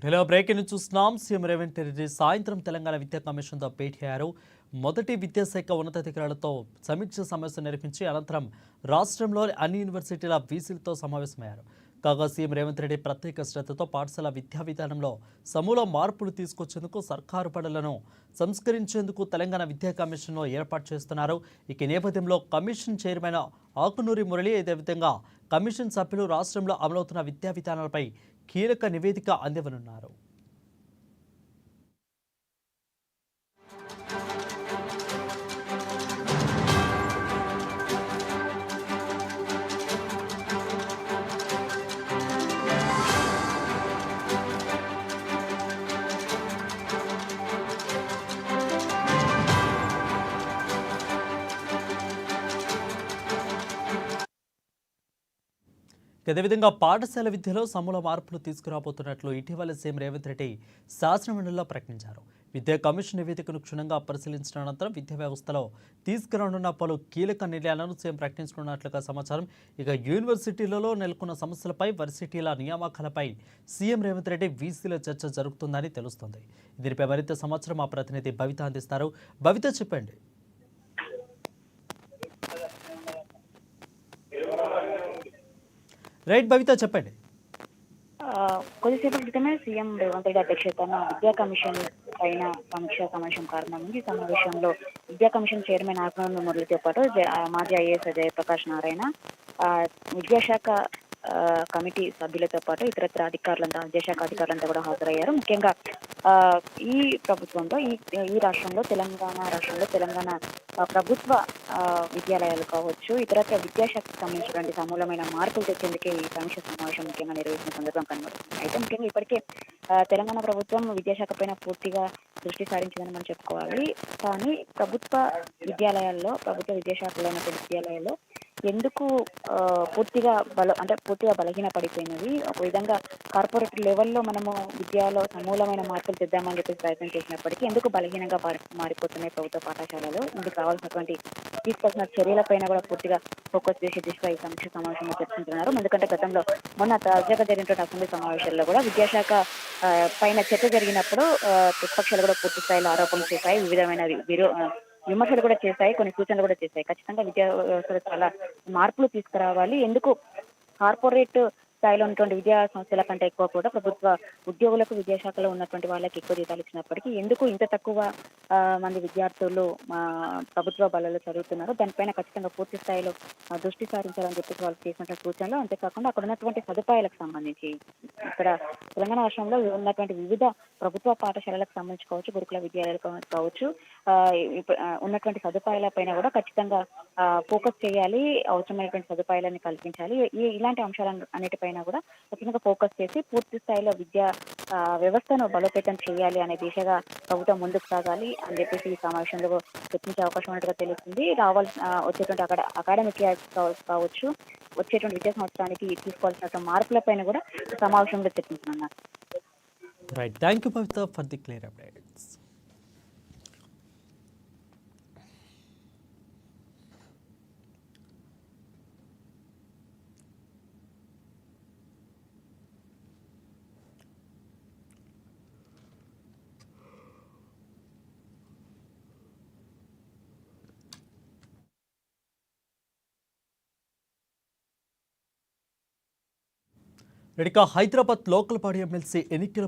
Hello breaking news చూస్తున్నాం. CM Revanth Reddy సాయంత్రం తెలంగాణ విద్యా కమిషన్తో భేటీ అయ్యారు. మొదటి విద్యాశాఖ ఉన్నతాధికారులతో సమీక్ష సమావేశం నిర్వహించి అనంతరం రాష్ట్రంలోని అన్ని యూనివర్సిటీల వీసీలతో సమావేశమయ్యారు. కాగా సీఎం రేవంత్ రెడ్డి ప్రత్యేక శ్రద్ధతో పాఠశాల విద్యా విధానంలో సమూల మార్పులు తీసుకొచ్చేందుకు సర్కారు పనులను సంస్కరించేందుకు తెలంగాణ విద్యా కమిషన్ను ఏర్పాటు చేస్తున్నారు. ఈ నేపథ్యంలో కమిషన్ చైర్మన్ ఆకునూరి మురళి అదేవిధంగా కమిషన్ సభ్యులు రాష్ట్రంలో అమలవుతున్న విద్యా విధానాలపై కీలక నివేదిక అందివ్వనున్నారు. అదేవిధంగా పాఠశాల విద్యలో సమూల మార్పులు తీసుకురాబోతున్నట్లు ఇటీవల సీఎం రేవంత్ రెడ్డి శాసనమండలిలో ప్రకటించారు. విద్యా కమిషన్ నివేదికను క్షుణ్ణంగా పరిశీలించిన అనంతరం విద్యా వ్యవస్థలో తీసుకురానున్న పలు కీలక నిర్ణయాలను సీఎం ప్రకటించనున్నట్లుగా సమాచారం. ఇక యూనివర్సిటీలలో నెలకొన్న సమస్యలపై వర్సిటీల నియామకాలపై సీఎం రేవంత్ రెడ్డి వీసీల చర్చ జరుగుతుందని తెలుస్తోంది. దీనిపై మరింత సమాచారం మా ప్రతినిధి భవిత అందిస్తారు. భవిత, చెప్పండి. రైట్ భవిత, చెప్పండి. కొద్దిసేపటి క్రితమే సీఎం రేవంత్ రెడ్డి అధ్యక్షతన విద్యా కమిషన్ పైన సమీక్షా సమావేశం కారణమైంది. ఈ సమావేశంలో విద్యా కమిషన్ చైర్మన్ ఆకునూరి మురళితో పాటు మాజీ ఐఏఎస్ జయప్రకాష్ నారాయణ, విద్యాశాఖ కమిటీ సభ్యులతో పాటు ఇతరత్ర అధికారులంతా విద్యాశాఖ అధికారులంతా కూడా హాజరయ్యారు. ముఖ్యంగా ఈ ప్రభుత్వంలో ఈ రాష్ట్రంలో తెలంగాణ ప్రభుత్వ విద్యాలయాలు కావచ్చు, ఇతరత్ర విద్యాశాఖకు సంబంధించినటువంటి సమూలమైన మార్పులు తెచ్చేందుకే ఈ సమీక్ష సమావేశం ముఖ్యంగా నిర్వహించిన సందర్భం కనబడుతుంది. అయితే ముఖ్యంగా ఇప్పటికే తెలంగాణ ప్రభుత్వం విద్యాశాఖ పైన పూర్తిగా దృష్టి సారించిందని మనం చెప్పుకోవాలి. కానీ ప్రభుత్వ విద్యాశాఖలో ఉన్నటువంటి విద్యాలయాల్లో ఎందుకు పూర్తిగా బలహీన పడిపోయినవి. ఒక విధంగా కార్పొరేట్ లెవెల్లో మనము విద్యలో సమూలమైన మార్పులు తెద్దామని చెప్పేసి ప్రయత్నం చేసినప్పటికీ ఎందుకు బలహీనంగా మారిపోతున్నాయి ప్రభుత్వ పాఠశాలలు. ఇందుకు కావాల్సినటువంటి తీసుకోవాల్సిన చర్యలపైన కూడా పూర్తిగా ఫోకస్ చేసే దిశగా ఈ సమీక్ష సమావేశంలో చర్చించుతున్నారు. ఎందుకంటే గతంలో మొన్న తాజాగా జరిగినటువంటి అసెంబ్లీ సమావేశాల్లో కూడా విద్యాశాఖ పైన చర్చ జరిగినప్పుడు ప్రతిపక్షాలు కూడా పూర్తి స్థాయిలో ఆరోపణలు చేశాయి, వివిధమైన విమర్శలు కూడా చేశాయి, కొన్ని సూచనలు కూడా చేశాయి. ఖచ్చితంగా విద్యా వ్యవస్థలో చాలా మార్పులు తీసుకురావాలి. ఎందుకు కార్పొరేట్ స్థాయిలో ఉన్నటువంటి విద్యా సంస్థల కంటే ఎక్కువ కూడా ప్రభుత్వ ఉద్యోగులకు విద్యాశాఖలో ఉన్నటువంటి వాళ్ళకి ఎక్కువ జీతాలు ఇచ్చినప్పటికీ ఎందుకు ఇంత తక్కువ మంది విద్యార్థులు ప్రభుత్వ బలలో చదువుతున్నారు. దానిపైన ఖచ్చితంగా పూర్తి స్థాయిలో దృష్టి సారించాలని చెప్పేసి వాళ్ళు చేసినటువంటి సూచనలు. అంతేకాకుండా అక్కడ ఉన్నటువంటి సదుపాయాలకు సంబంధించి ఇక్కడ తెలంగాణ రాష్ట్రంలో ఉన్నటువంటి వివిధ ప్రభుత్వ పాఠశాలలకు సంబంధించి కావచ్చు, గురుకుల విద్యాలయాలకు కావచ్చు, ఉన్నటువంటి సదుపాయాలపైన కూడా ఖచ్చితంగా ఫోకస్ చేయాలి. అవసరమైనటువంటి సదుపాయాలను కల్పించాలి. ఇలాంటి అంశాల అన్నిటిపైన కూడా ఖచ్చితంగా ఫోకస్ చేసి పూర్తి స్థాయిలో విద్యా వ్యవస్థను బలోపేతం చేయాలి అనే దిశగా ప్రభుత్వం ముందుకు సాగాలి అని చెప్పేసి ఈ సమావేశంలో చర్చించే అవకాశం ఉన్నట్టుగా తెలుస్తుంది. వచ్చేటువంటి అకాడమిక్ ఇయర్ కావచ్చు, వచ్చేటువంటి విద్యా సంవత్సరానికి తీసుకోవాల్సిన మార్పులపైన కూడా సమావేశంలో చర్చించనున్నారు. Right, thank you Bhavitha for the clear updates. Hyderabad local body MLC ఎన్నికల